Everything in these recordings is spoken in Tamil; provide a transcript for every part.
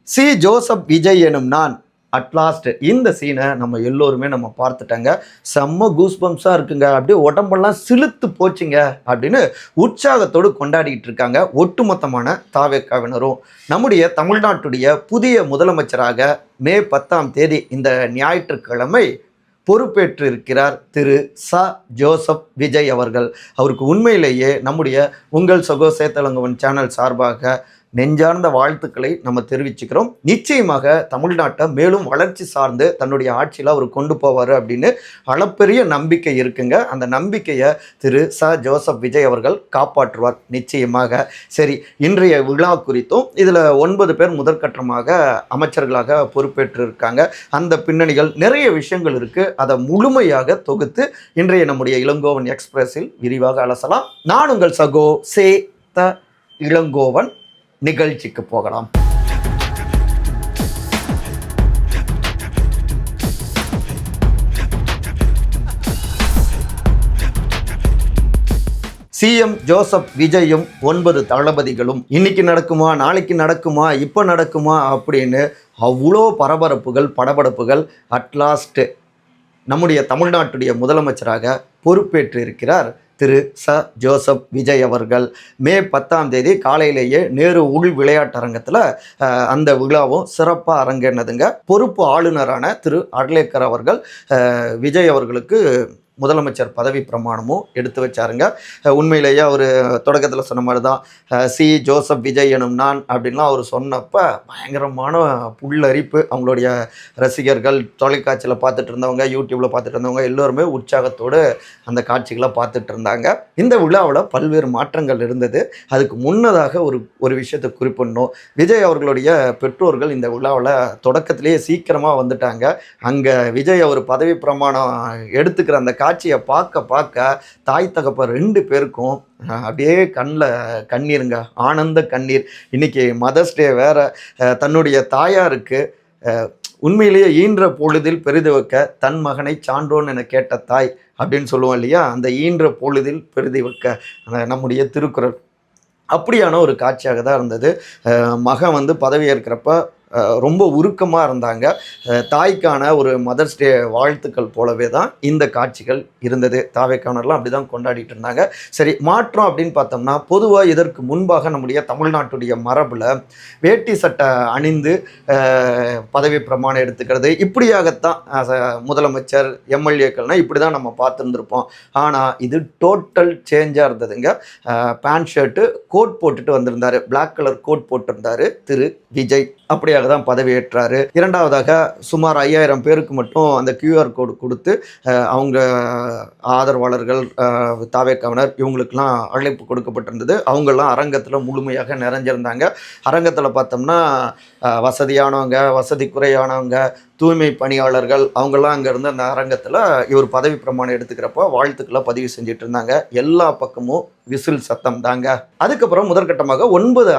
சி ஜோசப் விஜய் எனும் நான் அட்லாஸ்ட் இந்த சீனை நம்ம எல்லோருமே நம்ம பார்த்துட்டாங்க. செம்ம கூஸ்பம்ஸாக இருக்குங்க, அப்படியே உடம்பெல்லாம் சிலுத்து போச்சுங்க அப்படின்னு உற்சாகத்தோடு கொண்டாடிட்டு இருக்காங்க ஒட்டுமொத்தமான தாவேக்காவினரும். நம்முடைய தமிழ்நாட்டுடைய புதிய முதலமைச்சராக மே 10ஆம் தேதி இந்த ஞாயிற்றுக்கிழமை பொறுப்பேற்று இருக்கிறார் திரு ச ஜோசப் விஜய் அவர்கள். அவருக்கு உண்மையிலேயே நம்முடைய உங்கள் சகோ சேத்தலங்கவன் சேனல் சார்பாக நெஞ்சார்ந்த வாழ்த்துக்களை நம்ம தெரிவிச்சுக்கிறோம். நிச்சயமாக தமிழ்நாட்டை மேலும் வளர்ச்சி சார்ந்து தன்னுடைய ஆட்சியில் அவர் கொண்டு போவார் அப்படின்னு அளப்பெரிய நம்பிக்கை இருக்குங்க. அந்த நம்பிக்கையை திரு ச ஜோசப் விஜய் அவர்கள் காப்பாற்றுவார் நிச்சயமாக. சரி, இன்றைய விழா குறித்தும் இதில் 9 பேர் முதற்கட்டமாக அமைச்சர்களாக பொறுப்பேற்று இருக்காங்க. அந்த பின்னணிகள் நிறைய விஷயங்கள் இருக்குது. அதை முழுமையாக தொகுத்து இன்றைய நம்முடைய இளங்கோவன் எக்ஸ்பிரஸில் விரிவாக அலசலாம். நான் உங்கள் சகோ சே த இளங்கோவன். நிகழ்ச்சிக்கு போகலாம். சிஎம் ஜோசப் விஜயும் 9 தளபதிகளும் இன்னைக்கு நடக்குமா, நாளைக்கு நடக்குமா, இப்போ நடக்குமா அப்படின்னு அவ்வளோ பரபரப்புகள், படபடப்புகள். அட்லாஸ்ட் நம்முடைய தமிழ்நாட்டுடைய முதலமைச்சராக பொறுப்பேற்று இருக்கிறார் திரு ச ஜோசப் விஜய் அவர்கள். மே 10ஆம் தேதி காலையிலேயே நேரு உள் விளையாட்டரங்கத்தில் அந்த விழாவும் சிறப்பாக அரங்கேறினதுங்க. பொறுப்பு ஆளுநரான திரு அட்லேக்கர் அவர்கள் விஜய் அவர்களுக்கு முதலமைச்சர் பதவி பிரமாணமும் எடுத்து வச்சாருங்க. உண்மையிலேயே அவர் தொடக்கத்தில் சொன்ன மாதிரி தான் சி ஜோசப் விஜய் எனும் நான் அப்படின்லாம் அவர் சொன்னப்போ பயங்கரமான புல்லரிப்பு. அவங்களுடைய ரசிகர்கள், தொலைக்காட்சியில் பார்த்துட்டு இருந்தவங்க, யூடியூப்பில் பார்த்துட்டு இருந்தவங்க எல்லோருமே உற்சாகத்தோடு அந்த காட்சிகளை பார்த்துட்டு இருந்தாங்க. இந்த விழாவில் பல்வேறு மாற்றங்கள் இருந்தது. அதுக்கு முன்னதாக ஒரு விஷயத்தை குறிப்பிடணும். விஜய் அவர்களுடைய பெற்றோர்கள் இந்த விழாவில் தொடக்கத்திலேயே சீக்கிரமாக வந்துட்டாங்க. அங்கே விஜய் அவர் பதவி பிரமாணம் எடுத்துக்கிற அந்த காட்சியை பார்க்க தாய் தகப்ப 2 பேருக்கும் அப்படியே கண்ணில் கண்ணீருங்க, ஆனந்த கண்ணீர். இன்னைக்கு மதர்ஸ் டே வேற. தன்னுடைய தாயாருக்கு உண்மையிலேயே ஈன்ற பொழுதில் பெரிது வைக்க தன் மகனை சான்றோன் என கேட்ட தாய் அப்படின்னு சொல்லுவோம் இல்லையா, அந்த ஈன்ற பொழுதில் பெரிது வைக்க நம்முடைய திருக்குறள் அப்படியான ஒரு காட்சியாக தான் இருந்தது. மகன் பதவி ஏற்கிறப்ப ரொம்ப உருக்கமாக இருந்தாங்க. தாய்க்கான ஒரு மதர்ஸ் டே வாழ்த்துக்கள் போலவே தான் இந்த காட்சிகள் இருந்தது. தாவேக்கானர்லாம் அப்படி தான் கொண்டாடிட்டு இருந்தாங்க. சரி, மாற்றம் அப்படின்னு பார்த்தோம்னா பொதுவாக இதற்கு முன்பாக நம்முடைய தமிழ்நாட்டுடைய மரபில் வேட்டி சட்டை அணிந்து பதவி பிரமாணம் எடுத்துக்கிறது இப்படியாகத்தான் முதலமைச்சர், எம்எல்ஏக்கள்னால் இப்படி தான் நம்ம பார்த்துருந்துருப்போம். ஆனால் இது டோட்டல் சேஞ்சாக இருந்ததுங்க. பேண்ட் ஷர்ட்டு, கோட் போட்டுட்டு வந்திருந்தார், பிளாக் கலர் கோட் போட்டிருந்தார் திரு விஜய். அப்படியாக தான் பதவியேற்றார். இரண்டாவதாக சுமார் 5000 பேருக்கு மட்டும் அந்த QR கோடு கொடுத்து அவங்க ஆதரவாளர்கள், தாவேக்காவினர் இவங்களுக்கெல்லாம் அழைப்பு கொடுக்கப்பட்டிருந்தது. அவங்கெல்லாம் அரங்கத்தில் முழுமையாக நிறைஞ்சிருந்தாங்க. அரங்கத்தில் பார்த்தோம்னா வசதியானவங்க, வசதி குறையானவங்க, தூய்மை பணியாளர்கள் அவங்கெல்லாம் அங்கேருந்து அந்த அரங்கத்தில் இவர் பதவி பிரமாணம் எடுத்துக்கிறப்போ வாழ்த்துக்களை பதிவு செஞ்சுட்டு இருந்தாங்க. எல்லா பக்கமும் விசில் சத்தம் தாங்க. அதுக்கப்புறம் முதற்கட்டமாக 9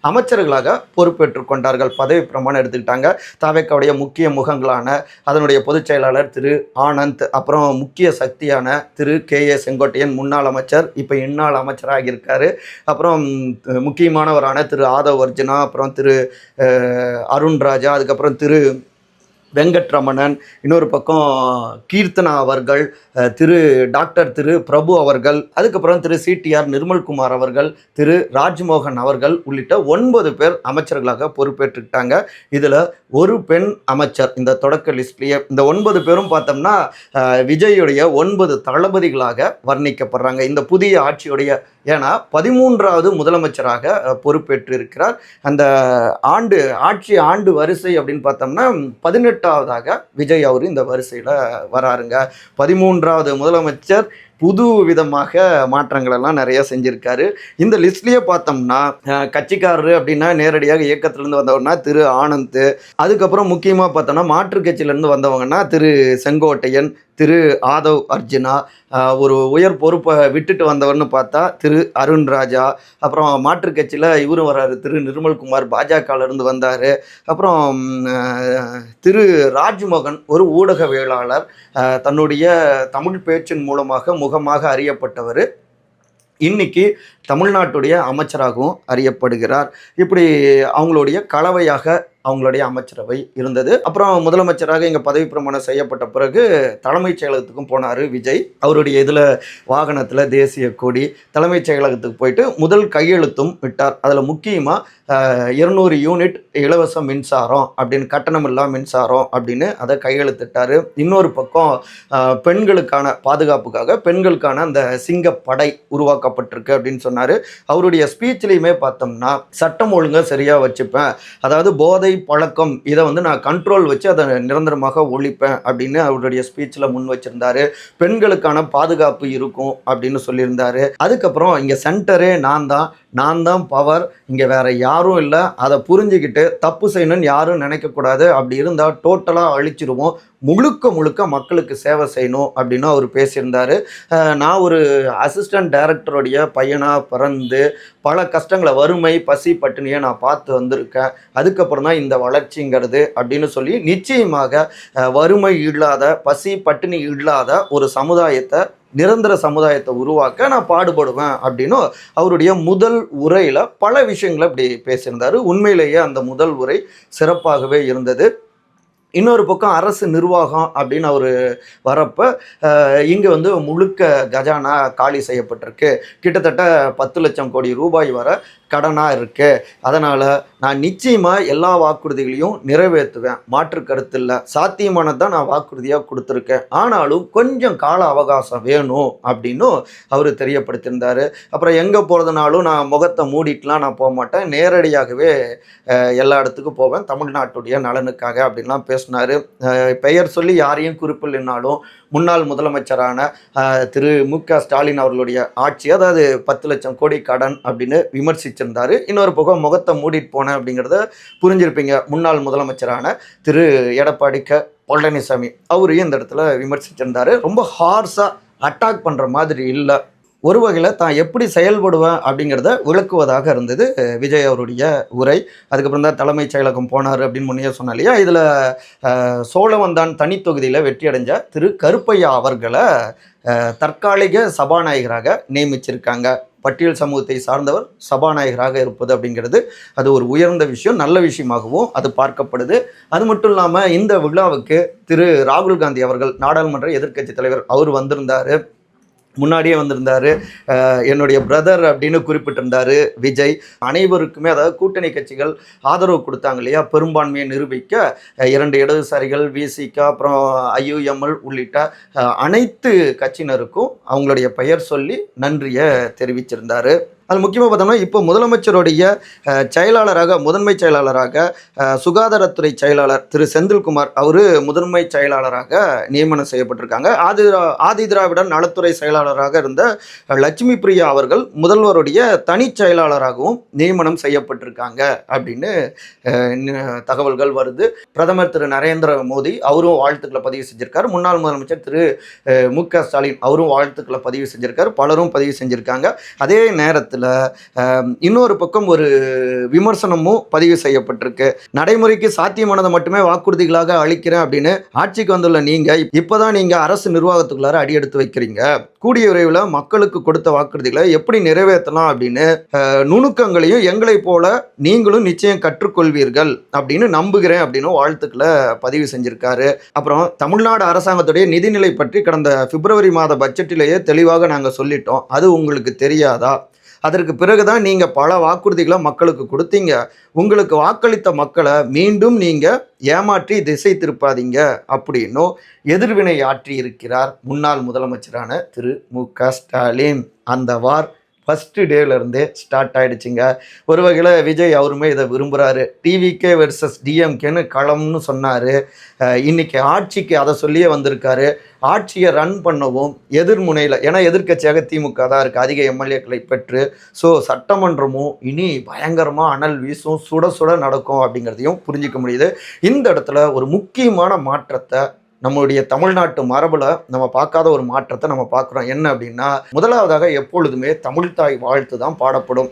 அமைச்சர்களாக பொறுப்பேற்று கொண்டார்கள், பதவி பிரமாணம் எடுத்துக்கிட்டாங்க. தாவேக்காவுடைய முக்கிய முகங்களான அதனுடைய பொதுச் செயலாளர் திரு ஆனந்த், அப்புறம் முக்கிய சக்தியான திரு KA செங்கோட்டையன், முன்னாள் அமைச்சர், இப்போ இந்நாள் அமைச்சராக இருக்கார். அப்புறம் முக்கியமானவரான திரு ஆதவ் அர்ஜுனா, அப்புறம் திரு அருண் ராஜா, அதுக்கப்புறம் திரு வெங்கட்ரமணன், இன்னொரு பக்கம் கீர்த்தனா அவர்கள், டாக்டர் திரு பிரபு அவர்கள், அதுக்கப்புறம் திரு CTR நிர்மல்குமார் அவர்கள், திரு ராஜ்மோகன் அவர்கள் உள்ளிட்ட 9 பேர் அமைச்சர்களாக பொறுப்பேற்றுக்கிட்டாங்க. இதில் ஒரு பெண் அமைச்சர் இந்த தொடக்க லிஸ்ட்லேயே. இந்த 9 பேரும் பார்த்தோம்னா விஜயுடைய 9 தளபதிகளாக வர்ணிக்கப்படுறாங்க இந்த புதிய ஆட்சியுடைய. ஏன்னா 13வது முதலமைச்சராக பொறுப்பேற்று இருக்கிறார். அந்த ஆட்சி ஆண்டு வரிசை அப்படின்னு பார்த்தோம்னா 18வதாக விஜய் அவர் இந்த வரிசையில் வராருங்க. 13வது முதலமைச்சர் புது விதமாக மாற்றங்களெல்லாம் நிறைய செஞ்சுருக்காரு. இந்த லிஸ்ட்லேயே பார்த்தோம்னா கட்சிக்காரரு அப்படின்னா நேரடியாக இயக்கத்திலேருந்து வந்தவர்னா திரு ஆனந்த், அதுக்கப்புறம் முக்கியமாக பார்த்தோம்னா மாற்றுக் கட்சியிலேருந்து வந்தவங்கன்னா திரு செங்கோட்டையன், திரு ஆதவ் அர்ஜுனா, ஒரு உயர் பொறுப்பை விட்டுட்டு வந்தவர்னு பார்த்தா திரு அருண் ராஜா, அப்புறம் மாற்றுக் கட்சியில் இவரும் வர்றாரு, திரு நிர்மல்குமார் பாஜகலேருந்து வந்தார். அப்புறம் திரு ராஜ்மோகன் ஒரு ஊடகவியலாளர், தன்னுடைய தமிழ் பேச்சின் மூலமாக முகமாக அறியப்பட்டவர். இன்னைக்கு தமிழ்நாட்டுடைய அமைச்சராகவும் அறியப்படுகிறார். இப்படி அவங்களுடைய கலவையாக அவங்களுடைய அமைச்சரவை இருந்தது. அப்புறம் முதலமைச்சராக இங்கே பதவி பிரமாணம் செய்யப்பட்ட பிறகு தலைமைச் செயலகத்துக்கும் போனார் விஜய். அவருடைய இதில் வாகனத்தில் தேசிய கொடி, தலைமைச் செயலகத்துக்கு போயிட்டு முதல் கையெழுத்தும் விட்டார். அதில் முக்கியமாக 200 யூனிட் இலவச மின்சாரம் அப்படின்னு, கட்டணமில்லா மின்சாரம் அப்படின்னு அதை கையெழுத்திட்டார். இன்னொரு பக்கம் பெண்களுக்கான பாதுகாப்புக்காக பெண்களுக்கான அந்த சிங்கப்படை உருவாக்கப்பட்டிருக்கு அப்படின்னு சொன்னார். அவருடைய ஸ்பீச்லேயுமே பார்த்தோம்னா சட்டம் ஒழுங்கை சரியாக வச்சுப்பேன், அதாவது போதை பழக்கம் இதை நான் கண்ட்ரோல் வச்சு அதை நிரந்தரமாக ஒழிப்பேன் அப்படின்னு அவருடைய ஸ்பீச்சில் முன் வச்சிருந்தாரு. பெண்களுக்கான பாதுகாப்பு இருக்கும் அப்படின்னு சொல்லியிருந்தாரு. அதுக்கப்புறம் இங்கே சென்டரே நான் தான் பவர், இங்கே வேற யாரும் இல்லை, அதை புரிஞ்சுக்கிட்டு தப்பு செய்யணும்னு யாரும் நினைக்கக்கூடாது, அப்படி இருந்தால் டோட்டலாக அழிச்சிருவோம், முழுக்க மக்களுக்கு சேவை செய்யணும் அப்படின்னு அவர் பேசியிருந்தார். நான் ஒரு அசிஸ்டன்ட் டைரக்டருடைய பையனாக பிறந்து பல கஷ்டங்களை, வறுமை, பசி, பட்டினியை நான் பார்த்து வந்திருக்கேன். அதுக்கப்புறம் தான் இந்த வளர்ச்சிங்கிறது அப்படின்னு சொல்லி நிச்சயமாக வறுமை இல்லாத, பசி பட்டினி இல்லாத ஒரு சமுதாயத்தை, நிரந்தர சமுதாயத்தை உருவாக்க நான் பாடுபடுவேன் அப்படின்னு அவருடைய முதல் உரையில் பல விஷயங்களை இப்படி பேசியிருந்தார். உண்மையிலேயே அந்த முதல் உரை சிறப்பாகவே இருந்தது. இன்னொரு பக்கம் அரசு நிர்வாகம் அப்படின்னு அவர் வரப்போ இங்கே முழுக்க கஜானா காலி செய்யப்பட்டிருக்கு. கிட்டத்தட்ட 10 லட்சம் கோடி ரூபாய் வர கடனாக இருக்குது. அதனால் நான் நிச்சயமாக எல்லா வாக்குறுதிகளையும் நிறைவேற்றுவேன், மாற்று கருத்து இல்லை, சாத்தியமானதான் நான் வாக்குறுதியாக கொடுத்துருக்கேன், ஆனாலும் கொஞ்சம் கால அவகாசம் வேணும் அப்படின்னு அவர் தெரியப்படுத்தியிருந்தார். அப்புறம் எங்கே போகிறதுனாலும் நான் முகத்தை மூடிட்டுலாம் நான் போக மாட்டேன், நேரடியாகவே எல்லா இடத்துக்கும் போவேன், தமிழ்நாட்டுடைய நலனுக்காக அப்படின்லாம் பேசினார். பெயர் சொல்லி யாரையும் குறிப்பில்லைனாலும் முன்னாள் முதலமைச்சரான திரு மு.க. ஸ்டாலின் அவர்களுடைய ஆட்சி, அதாவது 10 லட்சம் கோடி கடன் அப்படின்னு விமர்சிச்சிருந்தார். இன்னொரு பக்கம் முகத்தை மூடிட்டு போனேன் அப்படிங்கிறத புரிஞ்சிருப்பீங்க. முன்னாள் முதலமைச்சரான திரு எடப்பாடி பழனிசாமி அவரையும் இந்த இடத்துல விமர்சிச்சிருந்தார். ரொம்ப ஹார்ஸாக அட்டாக் பண்ணுற மாதிரி இல்லை, ஒரு வகையில் தான் எப்படி செயல்படுவேன் அப்படிங்கிறத விளக்குவதாக இருந்தது விஜய் அவருடைய உரை. அதுக்கப்புறம் தான் தலைமைச் செயலகம் போனார் அப்படின்னு முன்னே சொன்னேன் இல்லையா. இதில் சோழவந்தான் தனி தொகுதியில் வெற்றி அடைஞ்ச திரு கருப்பையா அவர்களை தற்காலிக சபாநாயகராக நியமிச்சிருக்காங்க. பட்டியல் சமூகத்தை சார்ந்தவர் சபாநாயகராக இருப்பது அப்படிங்கிறது அது ஒரு உயர்ந்த விஷயம், நல்ல விஷயமாகவும் அது பார்க்கப்படுது. அது மட்டும் இல்லாமல் இந்த விழாவுக்கு திரு ராகுல் காந்தி அவர்கள், நாடாளுமன்ற எதிர்க்கட்சி தலைவர், அவர் வந்திருந்தார், முன்னாடியே வந்திருந்தார். என்னுடைய பிரதர் அப்படின்னு குறிப்பிட்டிருந்தார் விஜய். அனைவருக்குமே, அதாவது கூட்டணி கட்சிகள் ஆதரவு கொடுத்தாங்க இல்லையா, பெரும்பான்மையை நிரூபிக்க 2 இடதுசாரிகள், விசிக, அப்புறம் ஐயுஎம்எல் உள்ளிட்ட அனைத்து கட்சியினருக்கும் அவங்களுடைய பெயர் சொல்லி நன்றியை தெரிவிச்சிருந்தார். அது முக்கியமாக பார்த்தோம்னா இப்போ முதலமைச்சருடைய செயலாளராக, முதன்மை செயலாளராக சுகாதாரத்துறை செயலாளர் திரு செந்தில்குமார் அவர் முதன்மை செயலாளராக நியமனம் செய்யப்பட்டிருக்காங்க. ஆதி திராவிடர் நலத்துறை செயலாளராக இருந்த லட்சுமி பிரியா அவர்கள் முதல்வருடைய தனி செயலாளராகவும் நியமனம் செய்யப்பட்டிருக்காங்க அப்படின்னு தகவல்கள் வருது. பிரதமர் திரு நரேந்திர மோடி அவரும் வாழ்த்துக்களை பதிவு செஞ்சிருக்காரு. முன்னாள் முதலமைச்சர் திரு மு.க. ஸ்டாலின் அவரும் வாழ்த்துக்களை பதிவு செஞ்சிருக்காரு. பலரும் பதிவு செஞ்சிருக்காங்க. அதே நேரத்தில் இன்னொரு பக்கம் ஒரு விமர்சனமும் பதிவு செய்யப்பட்டிருக்கு. நடைமுறைக்கு சாத்தியமானதை மட்டுமே வாக்குறுதிகளாக அளிக்கிறேன் அப்படின்னு ஆட்சிக்கு வந்துள்ள நீங்க இப்பதான் நீங்க அரசு நிர்வாகத்துக்குள்ளார அடியெடுத்து வைக்கிறீங்க. கூடிய விரைவில் மக்களுக்கு கொடுத்த வாக்குறுதிகளை எப்படி நிறைவேற்றலாம் அப்படின்னு நுணுக்கங்களையும் எங்களை போல நீங்களும் நிச்சயம் கற்றுக்கொள்வீர்கள் அப்படின்னு நம்புகிறேன் அப்படின்னு வாழ்த்துக்களை பதிவு செஞ்சிருக்காரு. அப்புறம் தமிழ்நாடு அரசாங்கத்துடைய நிதிநிலை பற்றி கடந்த பிப்ரவரி மாத பட்ஜெட்டிலேயே தெளிவாக நாங்கள் சொல்லிட்டோம், அது உங்களுக்கு தெரியாதா? அதற்கு பிறகுதான் நீங்கள் பல வாக்குறுதிகளை மக்களுக்கு கொடுத்தீங்க. உங்களுக்கு வாக்களித்த மக்களை மீண்டும் நீங்கள் ஏமாற்றி திசை திருப்பாதீங்க அப்படின்னும் எதிர்வினை ஆற்றி இருக்கிறார் முன்னாள் முதலமைச்சரான திரு மு.க. ஸ்டாலின். அந்த வார் ஃபஸ்ட்டு டேவிலேருந்தே ஸ்டார்ட் ஆகிடுச்சிங்க. ஒரு வகையில் விஜய் அவருமே இதை விரும்புகிறாரு. டிவிகே வெர்சஸ் டிஎம்கேன்னு களம்னு சொன்னார். இன்றைக்கி ஆட்சிக்கு அதை சொல்லியே வந்திருக்காரு. ஆட்சியை ரன் பண்ணவும் எதிர்முனையில், ஏன்னா எதிர்க்கட்சியாக திமுக தான் இருக்குது, அதிக எம்எல்ஏக்களை பெற்று. ஸோ சட்டமன்றமும் இனி பயங்கரமாக அனல் வீசும், சுட சுட நடக்கும் அப்படிங்கிறதையும் புரிஞ்சிக்க முடியுது. இந்த இடத்துல ஒரு முக்கியமான மாற்றத்தை நம்மளுடைய தமிழ்நாட்டு மரபில் நம்ம பார்க்காத ஒரு மாற்றத்தை நம்ம பார்க்குறோம். என்ன அப்படின்னா, முதலாவதாக எப்பொழுதுமே தமிழ்தாய் வாழ்த்து தான் பாடப்படும்.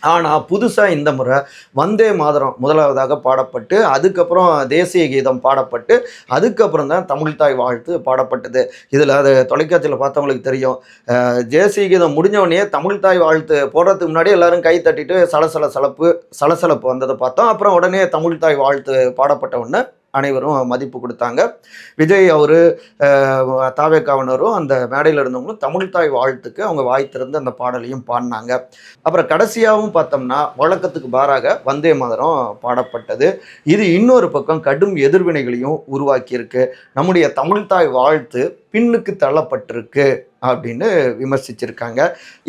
ஆனால் புதுசாக இந்த முறை வந்தே மாதரம் முதலாவதாக பாடப்பட்டு, அதுக்கப்புறம் தேசிய கீதம் பாடப்பட்டு, அதுக்கப்புறம் தான் தமிழ்த்தாய் வாழ்த்து பாடப்பட்டது. இதில் அது தொலைக்காட்சியில் பார்த்தவங்களுக்கு தெரியும். தேசிய கீதம் முடிஞ்சவொடனே தமிழ்த்தாய் வாழ்த்து போடுறதுக்கு முன்னாடி எல்லாரும் கை தட்டிட்டு சலசலப்பு வந்ததை பார்த்தோம். அப்புறம் உடனே தமிழ்த்தாய் வாழ்த்து பாடப்பட்ட உடனே அனைவரும் மதிப்பு கொடுத்தாங்க. விஜய் அவர் தாவேக்காவினரும் அந்த மேடையில் இருந்தவங்களும் தமிழ்த்தாய் வாழ்த்துக்கு அவங்க வாய் திறந்து அந்த பாடலையும் பாடினாங்க. அப்புறம் கடைசியாகவும் பார்த்தோம்னா வழக்கத்துக்கு மாறாக வந்தே மாதரம் பாடப்பட்டது. இது இன்னொரு பக்கம் கடும் எதிர்வினைகளையும் உருவாக்கியிருக்கு. நம்முடைய தமிழ்த்தாய் வாழ்த்து பின்னுக்கு தள்ளப்பட்டிருக்கு அப்படின்னு விமர்சிச்சிருக்காங்க.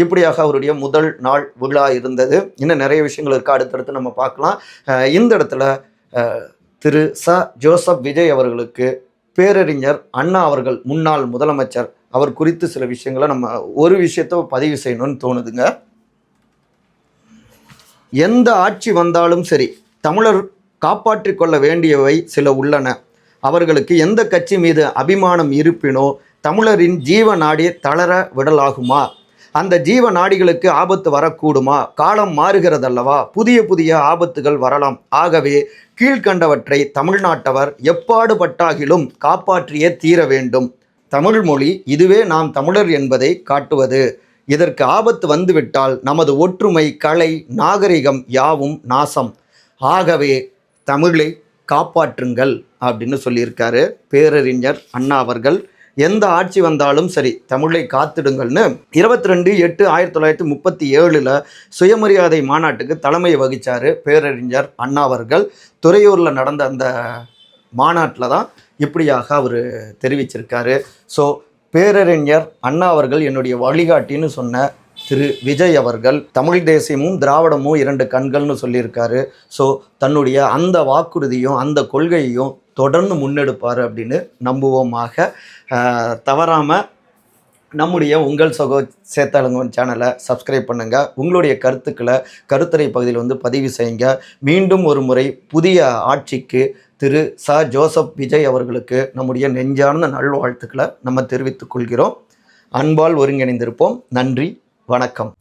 இப்படியாக அவருடைய முதல் நாள் விழா இருந்தது. இன்னும் நிறைய விஷயங்கள் இருக்குது, அடுத்தடுத்து நம்ம பார்க்கலாம். இந்த இடத்துல திரு ச ஜோசப் விஜய் அவர்களுக்கு பேரறிஞர் அண்ணா அவர்கள், முன்னாள் முதலமைச்சர், அவர் குறித்து சில விஷயங்களை நம்ம ஒரு விஷயத்தை பதிவு செய்யணும்னு தோணுதுங்க. எந்த ஆட்சி வந்தாலும் சரி, தமிழர் காப்பாற்றி கொள்ள வேண்டியவை சில உள்ளன. அவர்களுக்கு எந்த கட்சி மீது அபிமானம் இருப்பினோ தமிழரின் ஜீவ நாடி தளர விடலாகுமா? அந்த ஜீவ நாடிகளுக்கு ஆபத்து வரக்கூடுமா? காலம் மாறுகிறதல்லவா, புதிய புதிய ஆபத்துகள் வரலாம். ஆகவே கீழ்கண்டவற்றை தமிழ்நாட்டவர் எப்பாடுபட்டாகிலும் காப்பாற்றியே தீர வேண்டும். தமிழ் மொழி இதுவே நாம் தமிழர் என்பதை காட்டுவது. இதற்கு ஆபத்து வந்துவிட்டால் நமது ஒற்றுமை, கலை, நாகரிகம் யாவும் நாசம். ஆகவே தமிழை காப்பாற்றுங்கள் அப்படின்னு சொல்லியிருக்காரு பேரறிஞர் அண்ணா அவர்கள். எந்த ஆட்சி வந்தாலும் சரி தமிழை காத்திடுங்கள்னு 22/8/1937 சுயமரியாதை மாநாட்டுக்கு தலைமை வகித்தார் பேரறிஞர் அண்ணா அவர்கள். துறையூரில் நடந்த அந்த மாநாட்டில் தான் இப்படியாக அவர் தெரிவிச்சிருக்காரு. ஸோ பேரறிஞர் அண்ணா அவர்கள் என்னுடைய வழிகாட்டின்னு சொன்ன திரு விஜய் அவர்கள் தமிழ் தேசியமும் திராவிடமும் 2 கண்கள்னு சொல்லியிருக்காரு. ஸோ தன்னுடைய அந்த வாக்குறுதியும் அந்த கொள்கையையும் தொடர்ந்து முன்னெடுப்பார் அப்படின்னு நம்புவோமாக. தவறாமல் நம்முடைய உங்கள் சகோ சேத்தாளங்கவன் சேனலை சப்ஸ்கிரைப் பண்ணுங்கள். உங்களுடைய கருத்துக்களை கருத்துரை பகுதியில் பதிவு செய்யுங்க. மீண்டும் ஒரு முறை புதிய ஆட்சிக்கு திரு ச ஜோசப் விஜய் அவர்களுக்கு நம்முடைய நெஞ்சார்ந்த நல்வாழ்த்துக்களை நம்ம தெரிவித்துக் கொள்கிறோம். அன்பால் ஒருங்கிணைந்திருப்போம். நன்றி, வணக்கம்.